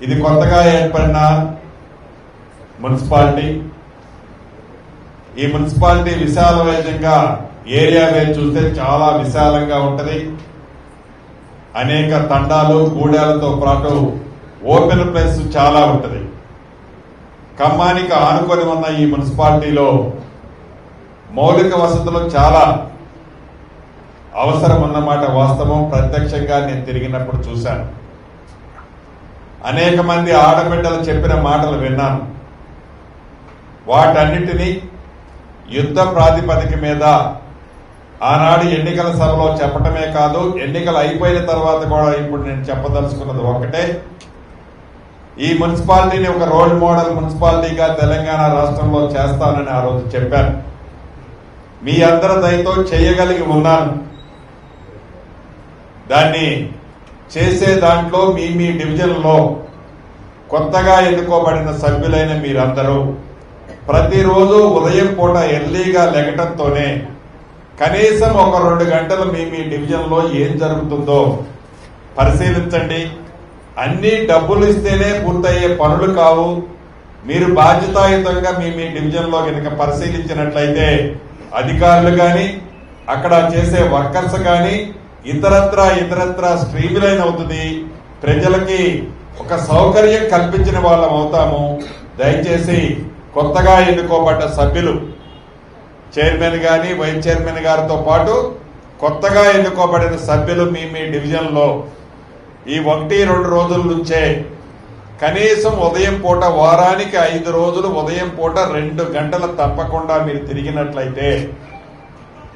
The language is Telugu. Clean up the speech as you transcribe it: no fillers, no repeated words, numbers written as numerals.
ఇది కొత్తగా ఏర్పడిన మున్సిపాలిటీ. ఈ మున్సిపాలిటీ విశాలవంతంగా ఏరియా వేసి చూస్తే చాలా విశాలంగా ఉంటది. అనేక తండాలు గూడాలతో పాటు ఓపెన్ ప్లేస్ చాలా ఉంటది. ఖమ్మానికి ఆనుకొని ఉన్న ఈ మున్సిపాలిటీలో మౌలిక వసతులు చాలా అవసరం అన్నమాట వాస్తవం. ప్రత్యక్షంగా నేను తిరిగినప్పుడు చూశాను. అనేక మంది ఆడబిడ్డలు చెప్పిన మాటలు విన్నాను. వాటన్నిటినీ యుద్ధ ప్రాతిపదిక మీద ఆనాడు ఎన్నికల సభలో చెప్పటమే కాదు, ఎన్నికలు అయిపోయిన తర్వాత కూడా ఇప్పుడు నేను చెప్పదలుచుకున్నది ఒక్కటే, ఈ మున్సిపాలిటీని ఒక రోల్ మోడల్ మున్సిపాలిటీగా తెలంగాణ రాష్ట్రంలో చేస్తానని ఆ రోజు చెప్పాను. మీ అందరి దయతో చేయగలిగి ఉన్నాను. దాన్ని చేసే దాంట్లో మీ డివిజన్లో కొత్తగా ఎన్నుకోబడిన సభ్యులైన మీరందరూ ప్రతిరోజు ఉదయం పూట ఎర్లీగా లెగటంతోనే కనీసం ఒక 2 గంటలు మీ డివిజన్లో ఏం జరుగుతుందో పరిశీలించండి. అన్ని డబ్బులు ఇస్తేనే పూర్తయ్యే పనులు కావు. మీరు బాధ్యతాయుతంగా మీ డివిజన్లో కనుక పరిశీలించినట్లయితే అధికారులు కానీ అక్కడ చేసే వర్కర్స్ కానీ ఇతరత్రా స్ట్రీమ్ లైన్ అవుతుంది. ప్రజలకి ఒక సౌకర్యం కల్పించిన వాళ్ళం అవుతాము. దయచేసి కొత్తగా ఎన్నుకోబడ్డ సభ్యులు, చైర్మన్ గాని వైస్ చైర్మన్ గారితో పాటు కొత్తగా ఎన్నుకోబడిన సభ్యులు మీ డివిజన్లో ఈ 1-2 రోజుల నుంచే కనీసం ఉదయం పూట వారానికి 5 రోజులు ఉదయం పూట 2 గంటలు తప్పకుండా మీరు తిరిగినట్లయితే